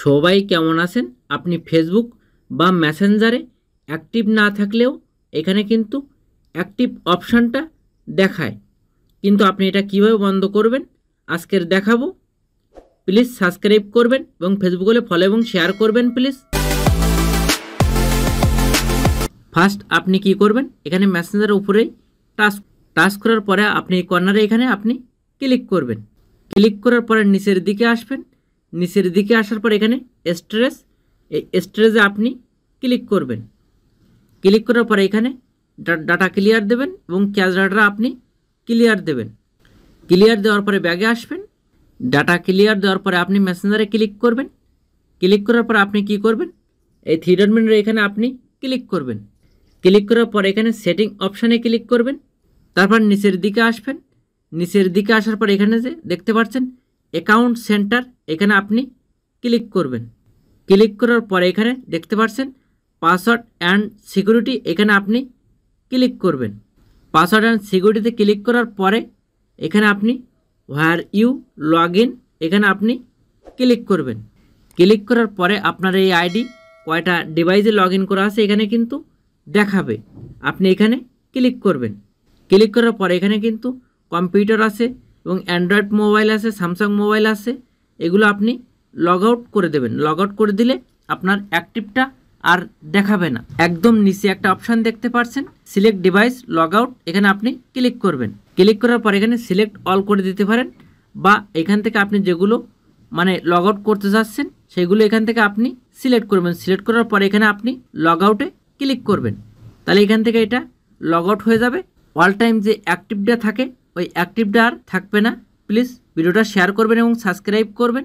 সবাই কেমন আছেন? আপনি ফেসবুক বা মেসেঞ্জারে অ্যাক্টিভ না থাকলেও এখানে কিন্তু অ্যাক্টিভ অপশানটা দেখায়, কিন্তু আপনি এটা কিভাবে বন্ধ করবেন আজকের দেখাবো। প্লিজ সাবস্ক্রাইব করবেন এবং ফেসবুকে ফলো এবং শেয়ার করবেন প্লিজ। ফার্স্ট আপনি কি করবেন, এখানে মেসেঞ্জারের উপরেই টাচ করার পরে আপনি কর্নারে এখানে আপনি ক্লিক করবেন। ক্লিক করার পরে নিচের দিকে আসবেন। নিচের দিকে আসার পর এখানে স্টোরেজ, এই স্টোরেজে আপনি ক্লিক করবেন। ক্লিক করার পরে এখানে ডাটা ক্লিয়ার দেবেন এবং ক্যাশ ডাটা আপনি ক্লিয়ার দেবেন। ক্লিয়ার দেওয়ার পরে ব্যাগে আসবেন। ডাটা ক্লিয়ার দেওয়ার পরে আপনি মেসেঞ্জারে ক্লিক করবেন। ক্লিক করার পরে আপনি কি করবেন, এই থ্রি ডট মেনুর এখানে আপনি ক্লিক করবেন। ক্লিক করার পরে এখানে সেটিং অপশানে ক্লিক করবেন। তারপর নিচের দিকে আসবেন। নিচের দিকে আসার পর এখানে যে দেখতে পাচ্ছেন অ্যাকাউন্ট সেন্টার, এখানে আপনি ক্লিক করবেন। ক্লিক করার পরে এখানে দেখতে পাচ্ছেন পাসওয়ার্ড অ্যান্ড সিকিউরিটি, এখানে আপনি ক্লিক করবেন। পাসওয়ার্ড অ্যান্ড সিকিউরিটিতে ক্লিক করার পরে এখানে আপনি হোয়ার ইউ লগ ইন, এখানে আপনি ক্লিক করবেন। ক্লিক করার পরে আপনার এই আইডি কয়টা ডিভাইসে লগ ইন করা আছে এখানে কিন্তু দেখাবে। আপনি এখানে ক্লিক করবেন। ক্লিক করার পরে এখানে কিন্তু কম্পিউটার আছে এবং অ্যান্ড্রয়েড মোবাইল আছে, স্যামসাং মোবাইল আছে, এগুলো আপনি লগ আউট করে দেবেন। লগ আউট করে দিলে আপনার অ্যাক্টিভটা আর দেখাবে না। একদম নিচে একটা অপশান দেখতে পাচ্ছেন সিলেক্ট ডিভাইস লগ আউট, এখানে আপনি ক্লিক করবেন। ক্লিক করার পর এখানে সিলেক্ট অল করে দিতে পারেন, বা এখান থেকে আপনি যেগুলো লগ আউট করতে যাচ্ছেন সেগুলো এখান থেকে আপনি সিলেক্ট করবেন। সিলেক্ট করার পর এখানে আপনি লগ আউটে ক্লিক করবেন। তাহলে এখান থেকে এটা লগ আউট হয়ে যাবে। অল টাইম যে অ্যাক্টিভটা থাকে ওই অ্যাক্টিভটা আর থাকবে না। প্লিজ ভিডিওটা শেয়ার করবেন এবং সাবস্ক্রাইব করবেন।